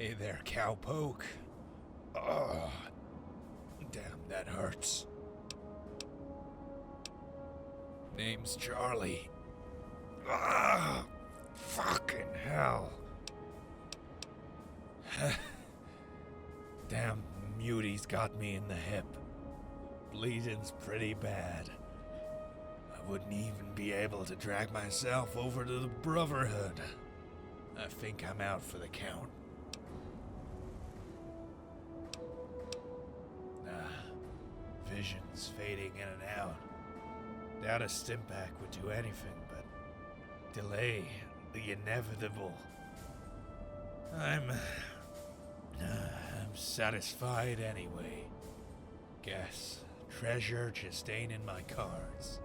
Hey there, cowpoke. Oh, damn, that hurts. Name's Charlie. Ah, fucking hell. Damn, Muty's got me in the hip. Bleeding's pretty bad. I wouldn't even be able to drag myself over to the Brotherhood. I think I'm out for the count. Visions fading in and out. Doubt a Stimpack would do anything but delay the inevitable. I'm satisfied anyway. Guess treasure just ain't in my cards.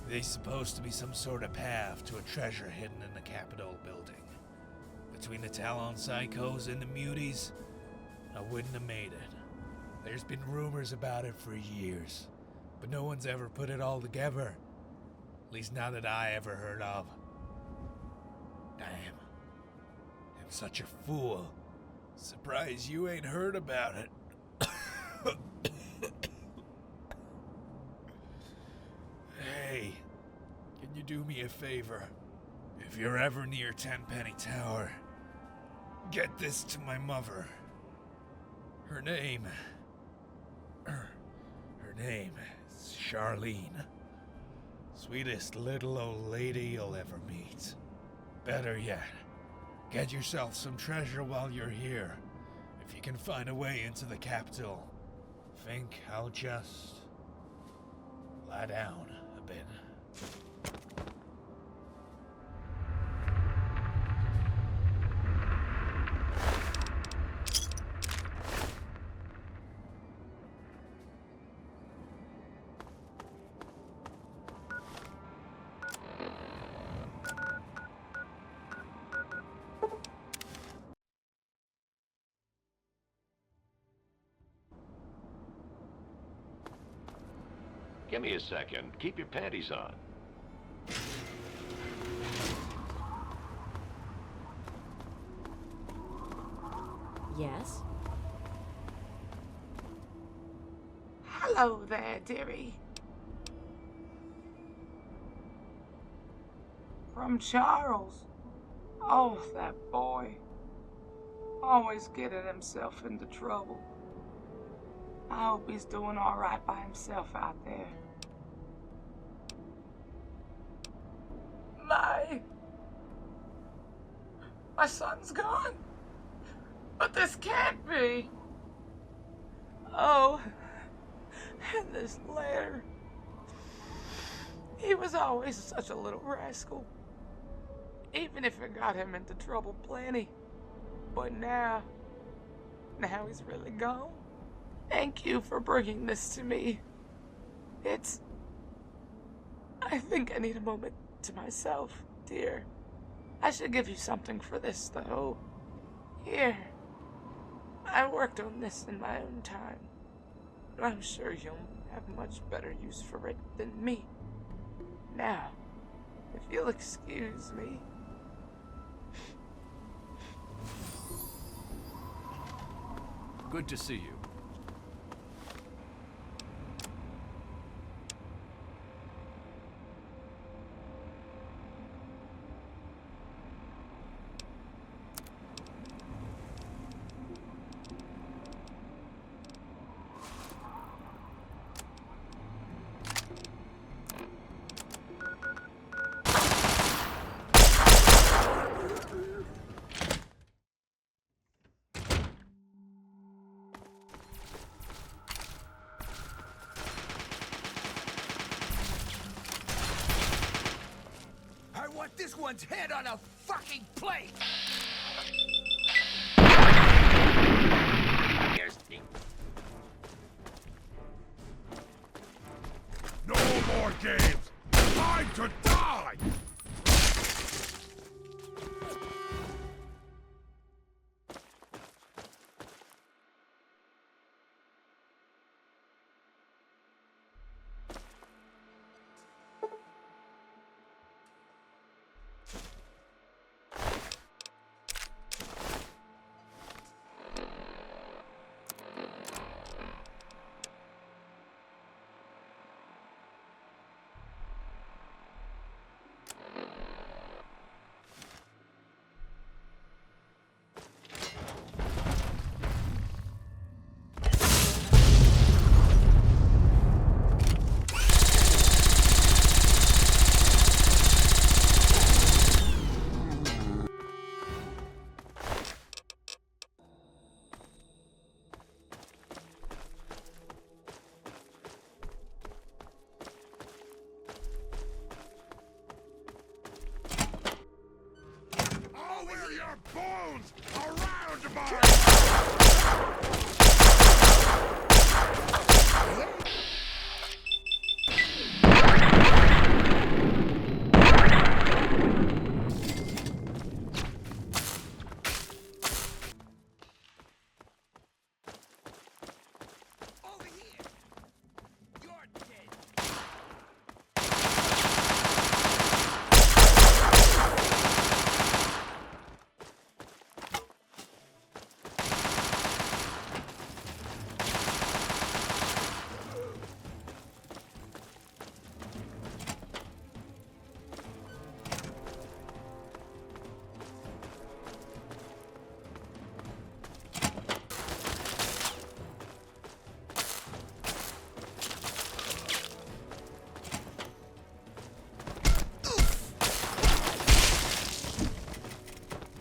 There's supposed to be some sort of path to a treasure hidden in the Capitol building. Between the Talon Psychos and the Muties, I wouldn't have made it. There's been rumors about it for years, but no one's ever put it all together. At least not that I ever heard of. Damn. I'm such a fool. Surprised you ain't heard about it. Hey, can you do me a favor? If you're ever near Tenpenny Tower, get this to my mother. Her name is Charlene. Sweetest little old lady you'll ever meet. Better yet, get yourself some treasure while you're here. If you can find a way into the capital, think I'll just lie down a bit. Give me a second. Keep your panties on. Yes? Hello there, dearie. From Charles. Oh, that boy. Always getting himself into trouble. I hope he's doing all right by himself out there. My son's gone. But this can't be. Oh, and this letter. He was always such a little rascal. Even if it got him into trouble plenty. But now he's really gone. Thank you for bringing this to me. I think I need a moment to myself, dear. I should give you something for this, though. Here. I worked on this in my own time. But I'm sure you'll have much better use for it than me. Now, if you'll excuse me. Good to see you. This one's head on a fucking plate! No more games! Time to die! Bones around my...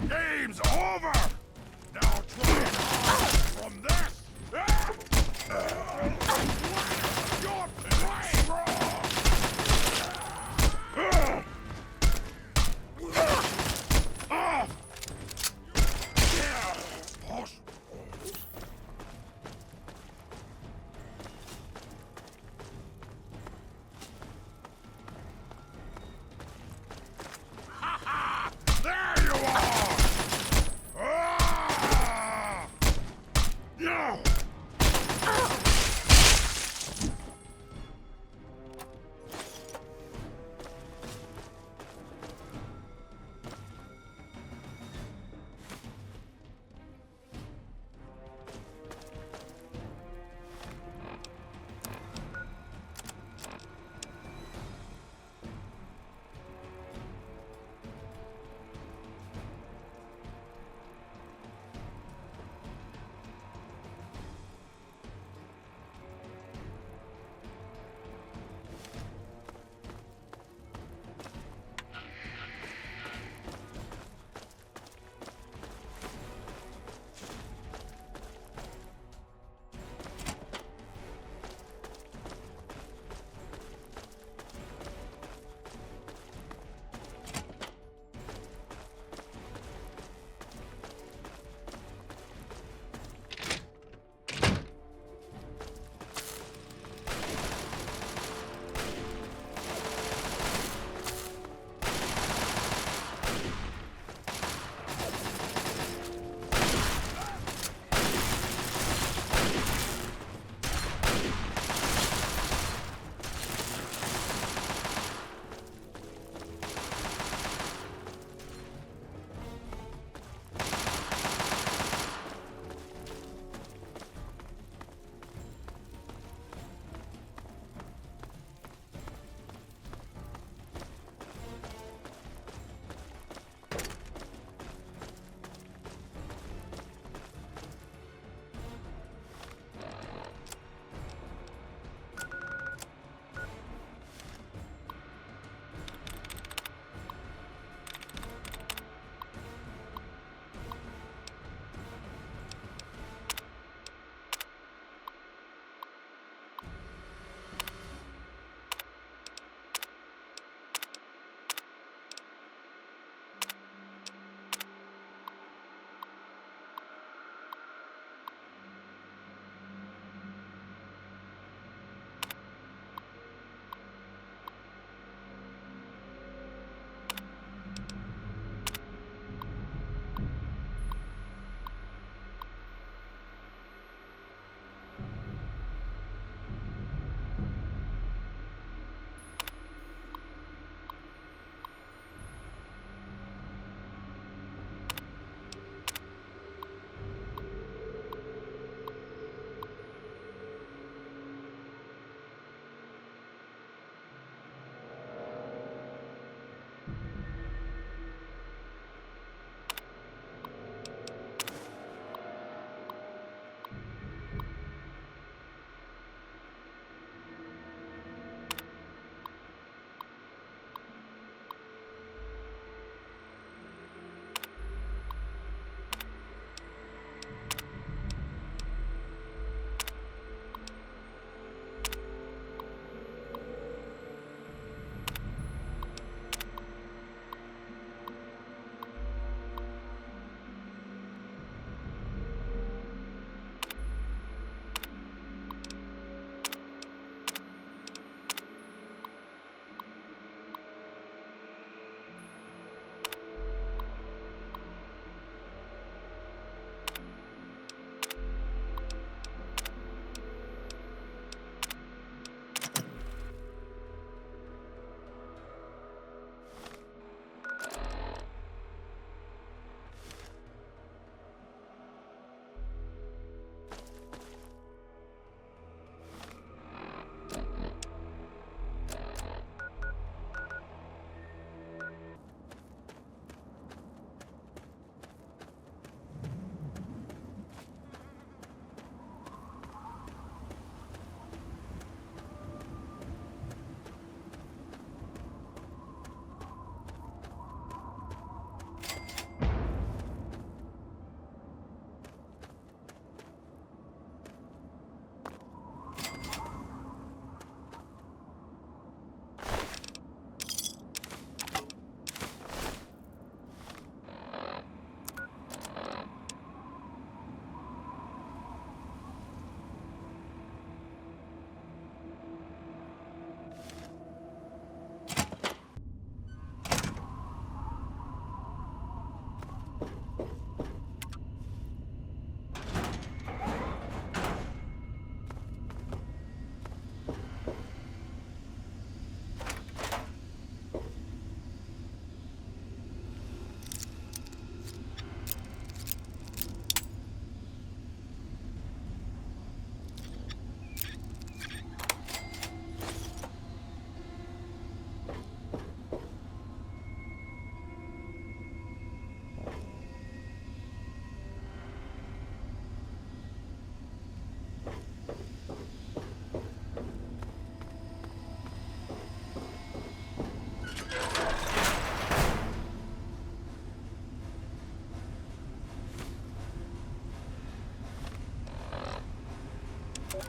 Game's over! Now try and hide from this! Your prey! There you are! Ah! No!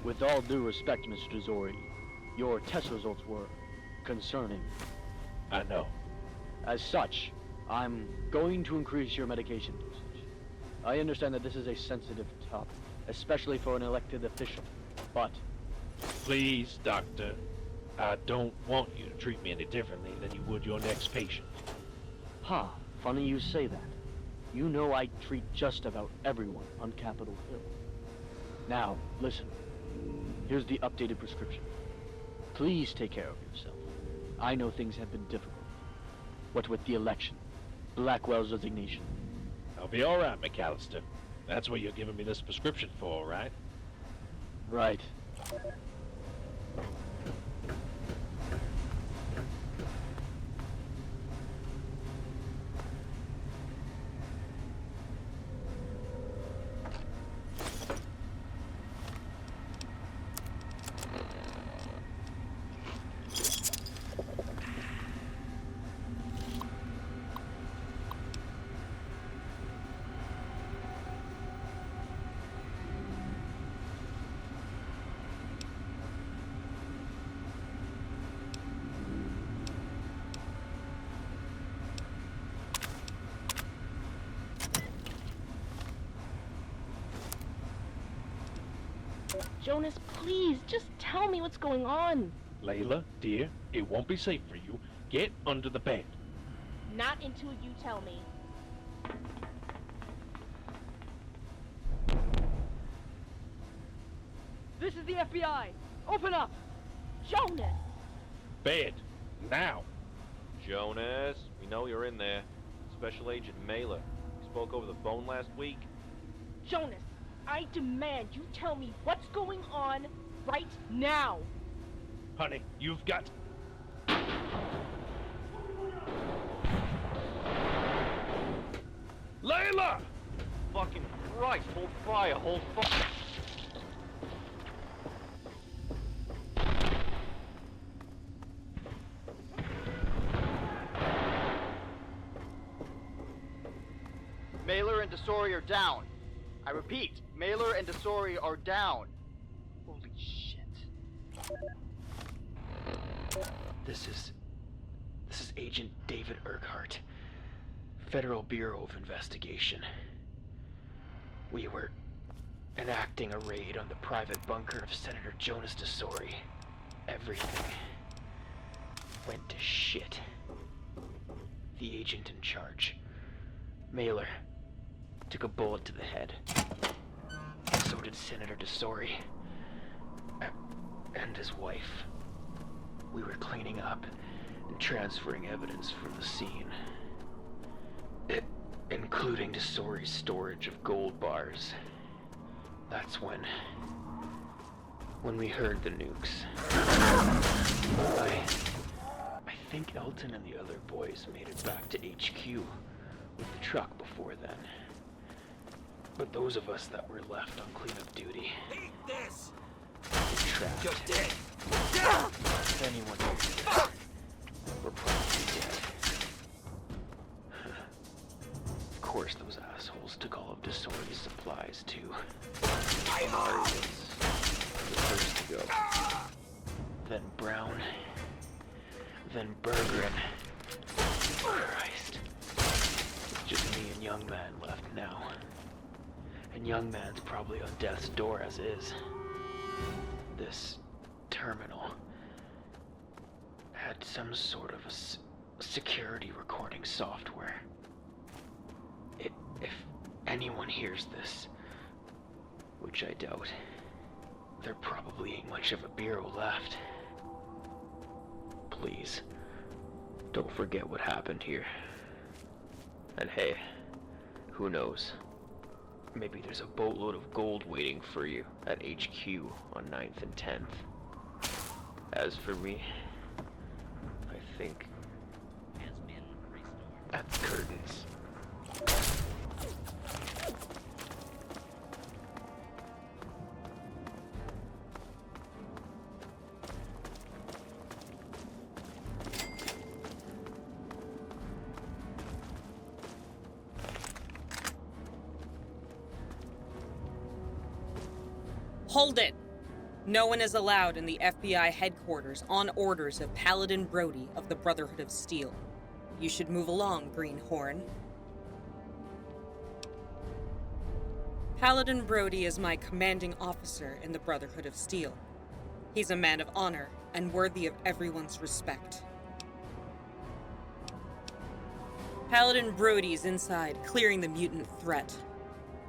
With all due respect, Mr. Dezori, your test results were concerning. I know. As such, I'm going to increase your medication dosage. I understand that this is a sensitive topic, especially for an elected official, but... Please, Doctor. I don't want you to treat me any differently than you would your next patient. Ha, funny you say that. You know I treat just about everyone on Capitol Hill. Now, listen. Here's the updated prescription. Please take care of yourself. I know things have been difficult. What with the election, Blackwell's resignation. I'll be all right, McAllister. That's what you're giving me this prescription for, right? Right. Jonas, please, just tell me what's going on. Layla, dear, it won't be safe for you. Get under the bed. Not until you tell me. This is the FBI! Open up! Jonas! Bed. Now. Jonas, we know you're in there. Special Agent Mailer. We spoke over the phone last week. Jonas, I demand you tell me what's going on right now. Honey, you've got... Layla! Fucking Christ, hold fire, hold fire. Mailer and Desori are down. I repeat, Mailer and Desori are down. Holy shit. This is Agent David Urquhart, Federal Bureau of Investigation. We were enacting a raid on the private bunker of Senator Jonas Desori. Everything went to shit. The agent in charge, Mailer, took a bullet to the head. So did Senator Desori. And his wife. We were cleaning up and transferring evidence from the scene. Including Desori's storage of gold bars. That's when we heard the nukes. I think Elton and the other boys made it back to HQ with the truck before then. But those of us that were left on cleanup duty were trapped. You're dead. If anyone here, we're probably dead. Of course, those assholes took all of Desori's supplies too. Mari was the first to go. Then Brown. Then Bergeron. Christ. It's just me and Young Man left now. And Young Man's probably on death's door as is. This terminal had some sort of a security recording software. If anyone hears this, which I doubt, there probably ain't much of a bureau left. Please, don't forget what happened here. And hey, who knows? Maybe there's a boatload of gold waiting for you at HQ on 9th and 10th. As for me, I think at the curtains. Hold it! No one is allowed in the FBI headquarters on orders of Paladin Brody of the Brotherhood of Steel. You should move along, Greenhorn. Paladin Brody is my commanding officer in the Brotherhood of Steel. He's a man of honor and worthy of everyone's respect. Paladin Brody's inside, clearing the mutant threat.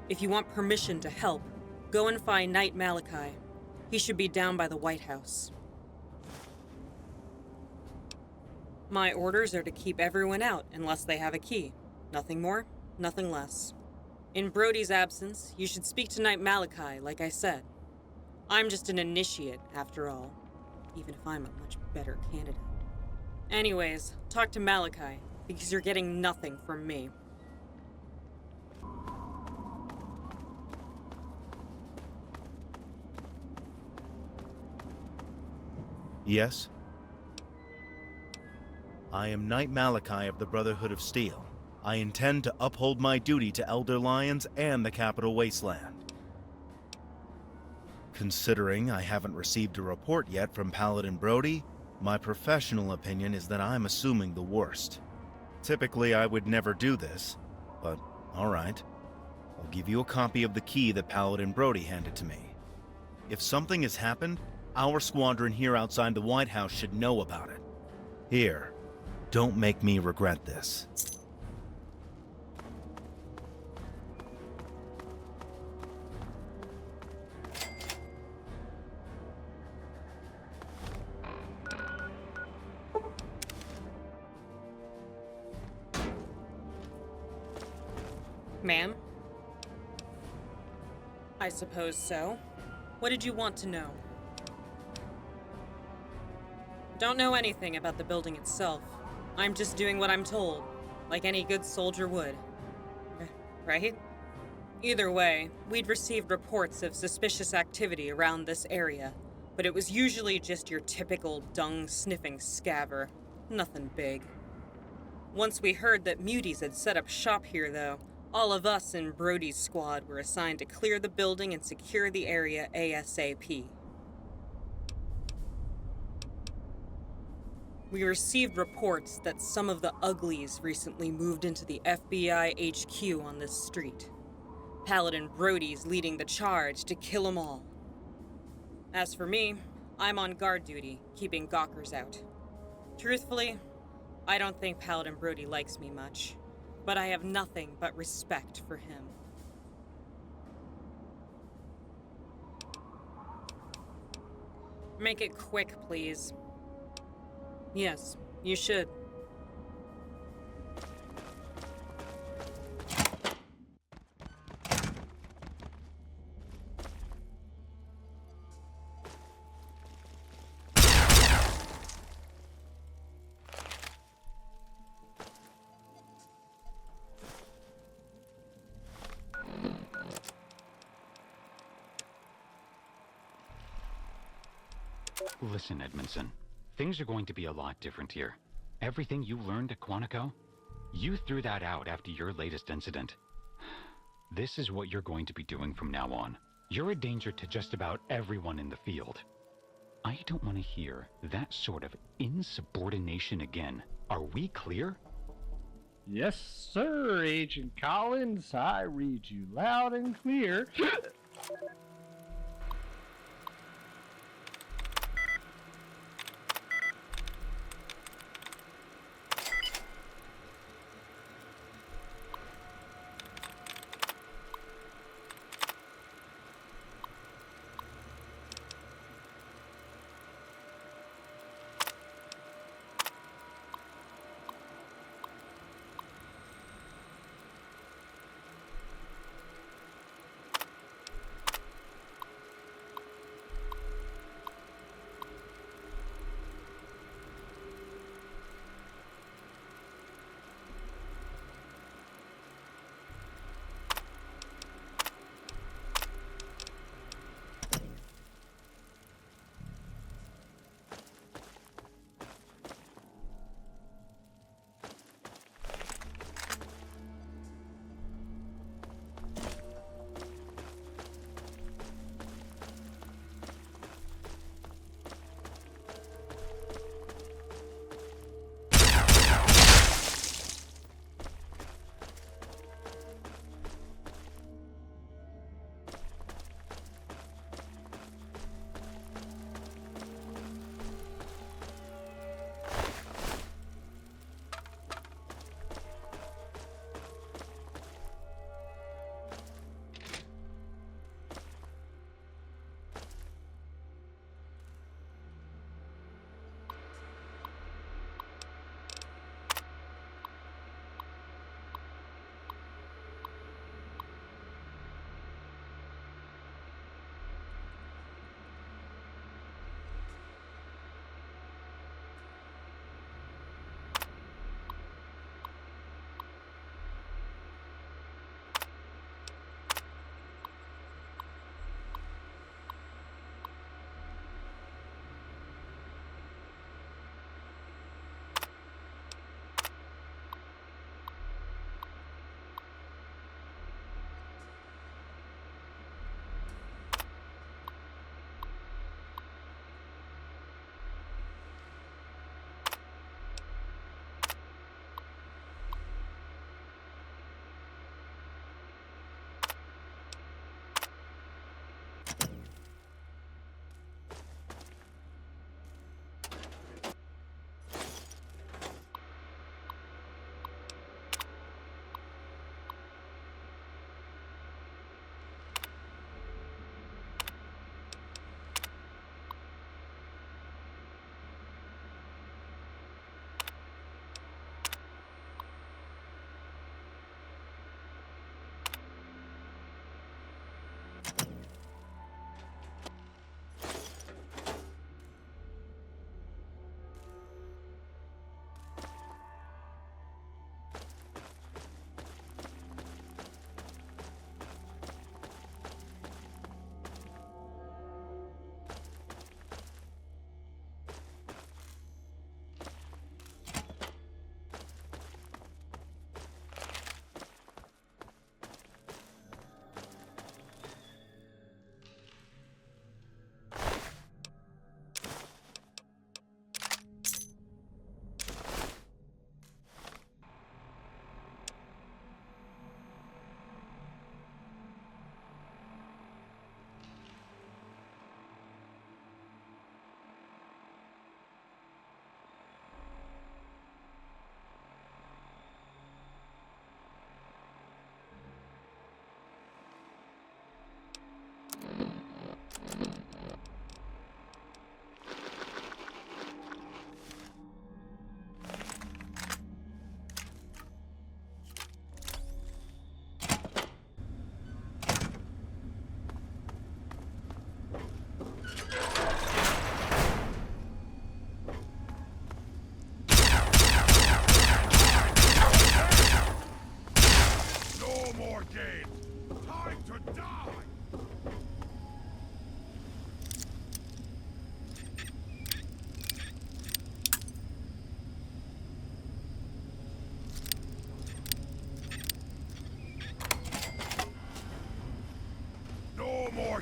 If you want permission to help, go and find Knight Malachi. He should be down by the White House. My orders are to keep everyone out unless they have a key. Nothing more, nothing less. In Brody's absence, you should speak to Knight Malachi, like I said. I'm just an initiate, after all, even if I'm a much better candidate. Anyways, talk to Malachi, because you're getting nothing from me. Yes? I am Knight Malachi of the Brotherhood of Steel. I intend to uphold my duty to Elder Lyons and the Capital Wasteland. Considering I haven't received a report yet from Paladin Brody, my professional opinion is that I'm assuming the worst. Typically, I would never do this, but alright. I'll give you a copy of the key that Paladin Brody handed to me. If something has happened, our squadron here outside the White House should know about it. Here, don't make me regret this. Ma'am? I suppose so. What did you want to know? Don't know anything about the building itself. I'm just doing what I'm told, like any good soldier would. Right? Either way, we'd received reports of suspicious activity around this area, but it was usually just your typical dung-sniffing scaver. Nothing big. Once we heard that muties had set up shop here, though, all of us in Brody's squad were assigned to clear the building and secure the area ASAP. We received reports that some of the uglies recently moved into the FBI HQ on this street. Paladin Brody's leading the charge to kill them all. As for me, I'm on guard duty, keeping gawkers out. Truthfully, I don't think Paladin Brody likes me much, but I have nothing but respect for him. Make it quick, please. Yes, you should. Listen, Edmondson. Things are going to be a lot different here. Everything you learned at Quantico, you threw that out after your latest incident. This is what you're going to be doing from now on. You're a danger to just about everyone in the field. I don't want to hear that sort of insubordination again. Are we clear? Yes, sir, Agent Collins. I read you loud and clear.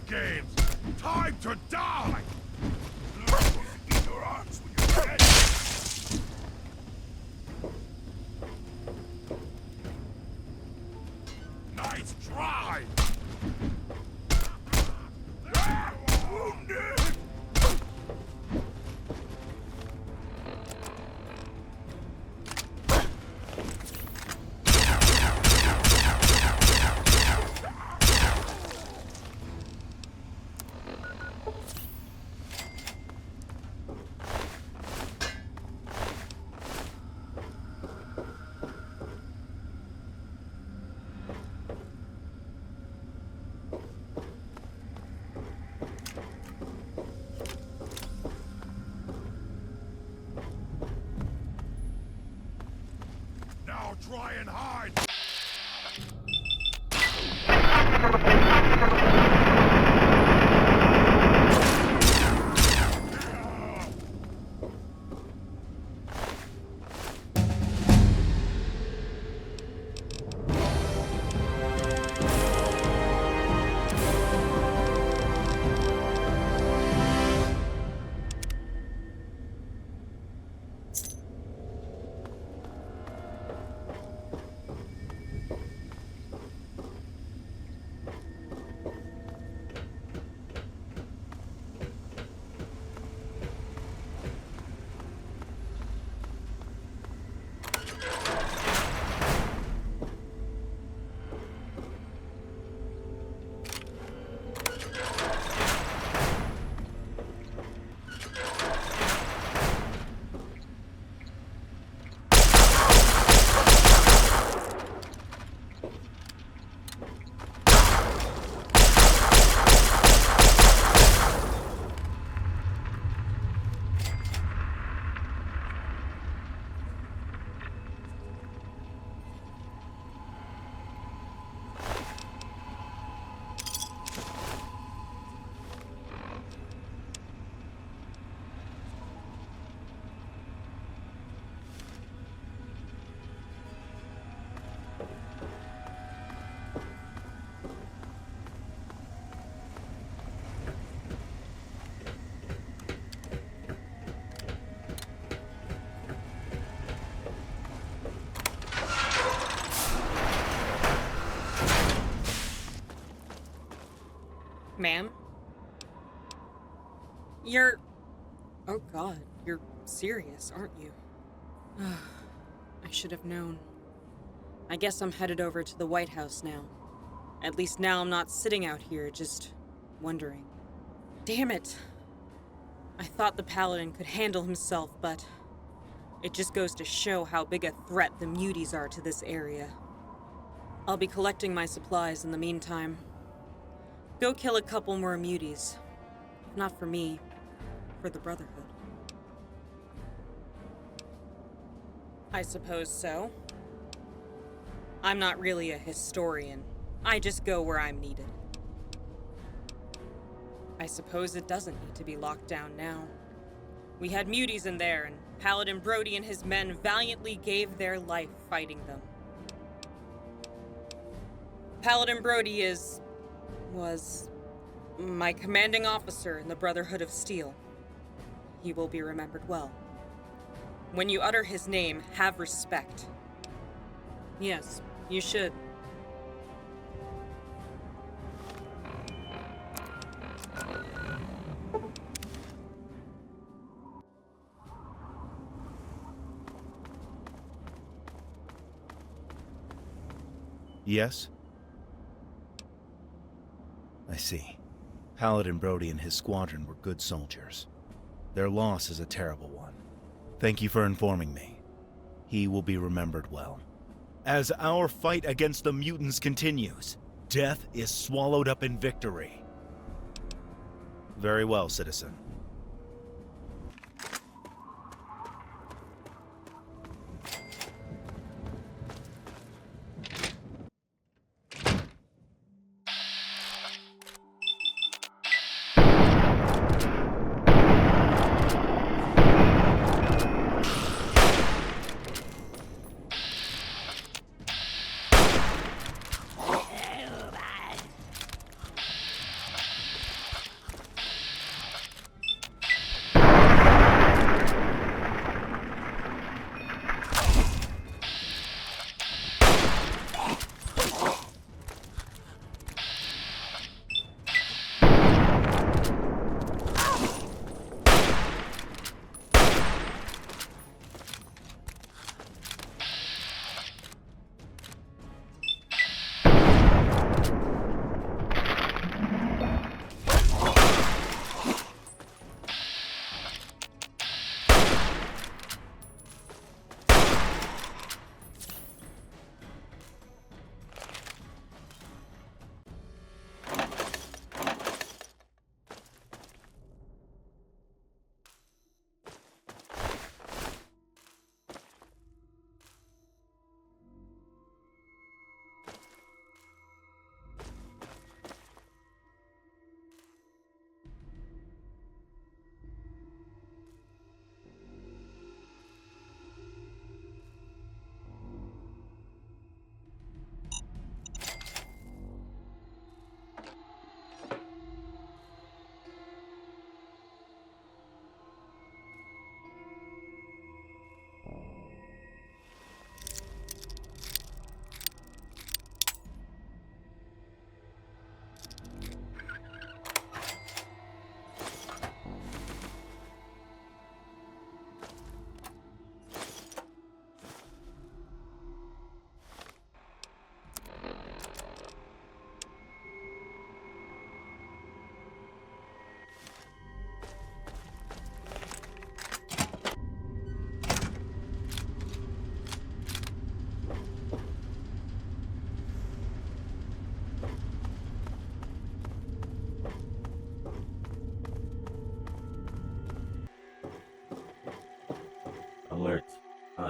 games! Time to die! In your arms when you're dead! Nice try! Wounded! Now try and hide! Ma'am? You're... Oh god, you're serious, aren't you? I should have known. I guess I'm headed over to the White House now. At least now I'm not sitting out here just wondering. Damn it! I thought the Paladin could handle himself, but it just goes to show how big a threat the muties are to this area. I'll be collecting my supplies in the meantime. Go kill a couple more muties. Not for me, for the Brotherhood. I suppose so. I'm not really a historian. I just go where I'm needed. I suppose it doesn't need to be locked down now. We had muties in there, and Paladin Brody and his men valiantly gave their life fighting them. Paladin Brody was my commanding officer in the Brotherhood of Steel. He will be remembered well. When you utter his name, have respect. Yes, you should. Yes? I see. Paladin Brody and his squadron were good soldiers. Their loss is a terrible one. Thank you for informing me. He will be remembered well. As our fight against the mutants continues, death is swallowed up in victory. Very well, citizen.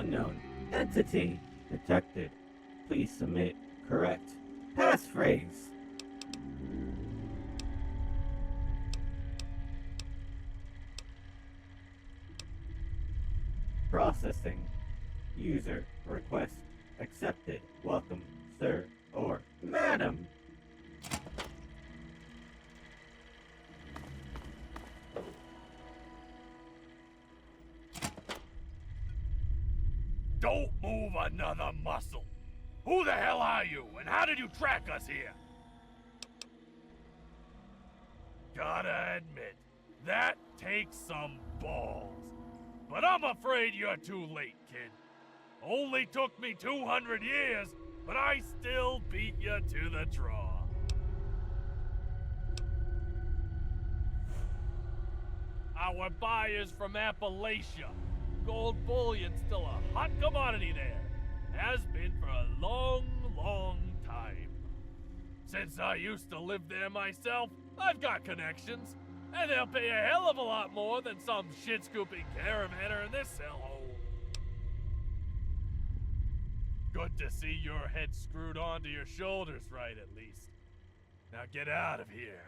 Unknown entity detected. Please submit correct passphrase. Processing. User request accepted. Welcome, sir or madam. Don't move another muscle. Who the hell are you, and how did you track us here? Gotta admit, that takes some balls. But I'm afraid you're too late, kid. Only took me 200 years, but I still beat you to the draw. Our buyers from Appalachia. Gold bullion's still a hot commodity there. Has been for a long, long time. Since I used to live there myself, I've got connections. And they'll pay a hell of a lot more than some shit-scooping caravaner in this hellhole. Good to see your head screwed onto your shoulders right, at least. Now get out of here.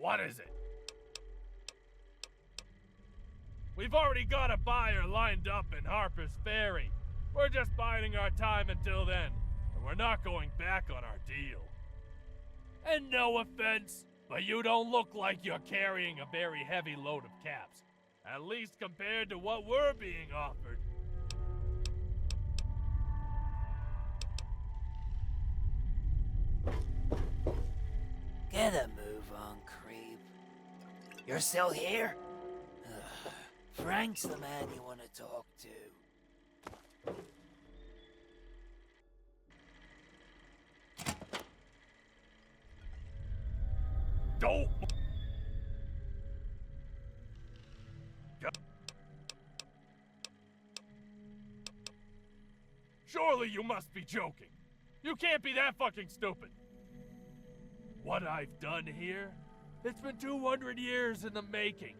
What is it? We've already got a buyer lined up in Harper's Ferry. We're just biding our time until then, and we're not going back on our deal. And no offense, but you don't look like you're carrying a very heavy load of caps. At least compared to what we're being offered. Get a move on, creep. You're still here? Ugh. Frank's the man you want to talk to. Don't! Surely you must be joking. You can't be that fucking stupid. What I've done here, it's been 200 years in the making.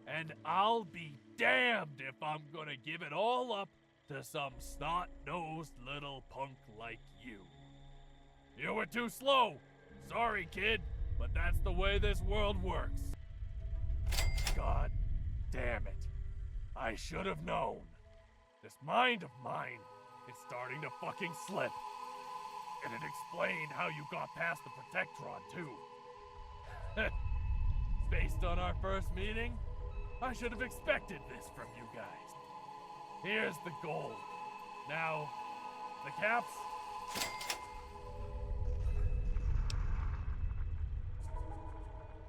And I'll be damned if I'm gonna give it all up to some snot-nosed little punk like you. You were too slow. Sorry, kid, but that's the way this world works. God damn it. I should have known. This mind of mine is starting to fucking slip. And it explained how you got past the Protectron, too. Based on our first meeting, I should have expected this from you guys. Here's the gold. Now, the caps?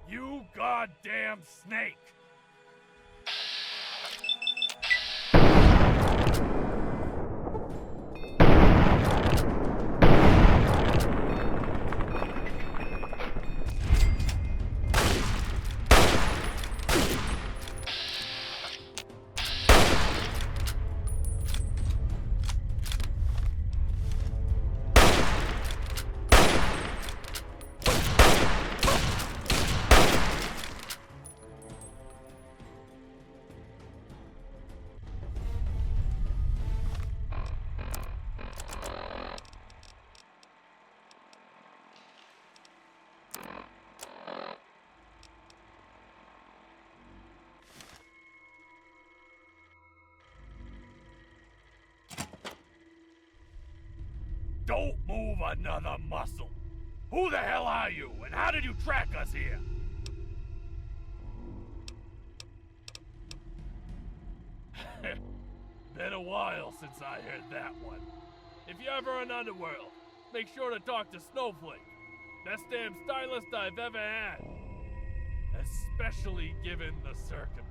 You goddamn snake! Don't move another muscle. Who the hell are you, and how did you track us here? Been a while since I heard that one. If you're ever in Underworld, make sure to talk to Snowflake. Best damn stylist I've ever had. Especially given the circumstances.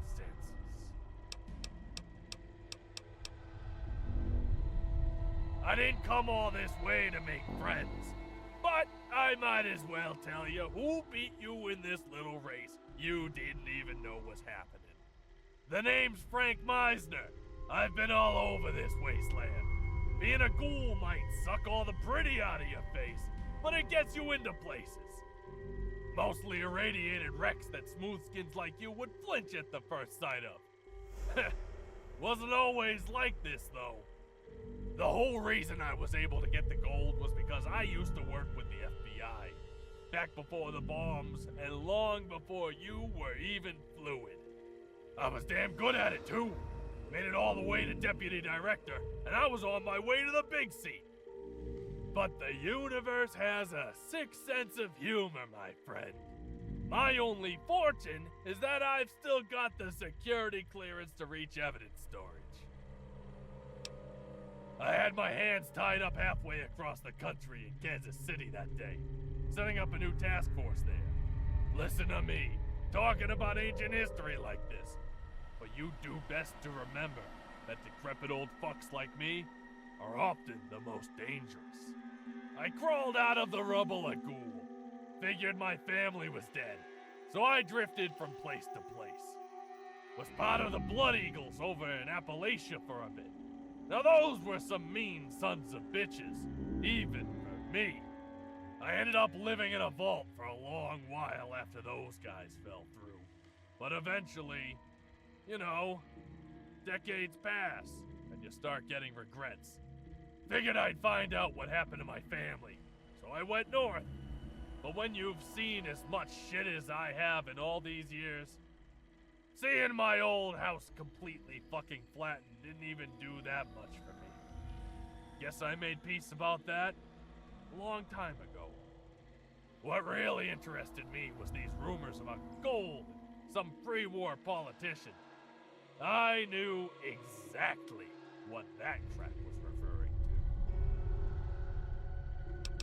I didn't come all this way to make friends, but I might as well tell you who beat you in this little race you didn't even know was happening. The name's Frank Meisner. I've been all over this wasteland. Being a ghoul might suck all the pretty out of your face, but it gets you into places. Mostly irradiated wrecks that smooth skins like you would flinch at the first sight of. Wasn't always like this, though. The whole reason I was able to get the gold was because I used to work with the FBI. Back before the bombs, and long before you were even fluid. I was damn good at it, too. Made it all the way to deputy director, and I was on my way to the big seat. But the universe has a sick sense of humor, my friend. My only fortune is that I've still got the security clearance to reach evidence storage. I had my hands tied up halfway across the country in Kansas City that day, setting up a new task force there. Listen to me, talking about ancient history like this. But you do best to remember that decrepit old fucks like me are often the most dangerous. I crawled out of the rubble a ghoul. Figured my family was dead, so I drifted from place to place. Was part of the Blood Eagles over in Appalachia for a bit. Now those were some mean sons of bitches, even for me. I ended up living in a vault for a long while after those guys fell through. But eventually, you know, decades pass, and you start getting regrets. Figured I'd find out what happened to my family, so I went north. But when you've seen as much shit as I have in all these years, seeing my old house completely fucking flattened didn't even do that much for me. Guess I made peace about that a long time ago. What really interested me was these rumors about gold and some pre-war politician. I knew exactly what that crap was referring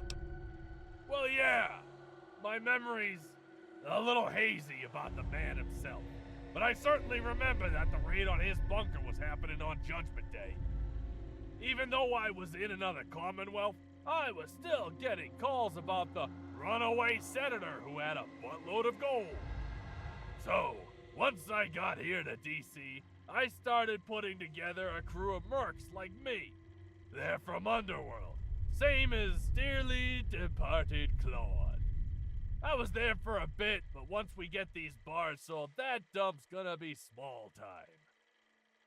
to. Well, yeah, my memory's a little hazy about the man himself, but I certainly remember that the raid on his bunker was happening on Judgment Day. Even though I was in another Commonwealth, I was still getting calls about the runaway senator who had a buttload of gold. So, once I got here to DC, I started putting together a crew of mercs like me. They're from Underworld, same as dearly departed Claude. I was there for a bit, but once we get these bars sold, that dump's gonna be small time.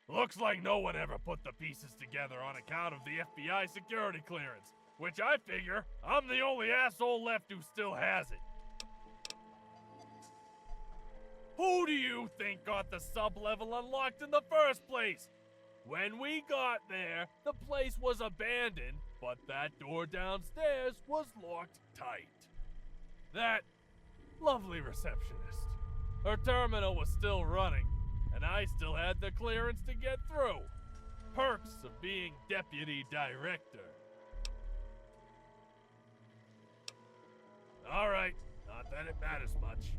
Looks like no one ever put the pieces together on account of the FBI security clearance, which I figure I'm the only asshole left who still has it. Who do you think got the sub-level unlocked in the first place? When we got there, the place was abandoned, but that door downstairs was locked tight. That lovely receptionist. Her terminal was still running, and I still had the clearance to get through. Perks of being deputy director. Alright, not that it matters much.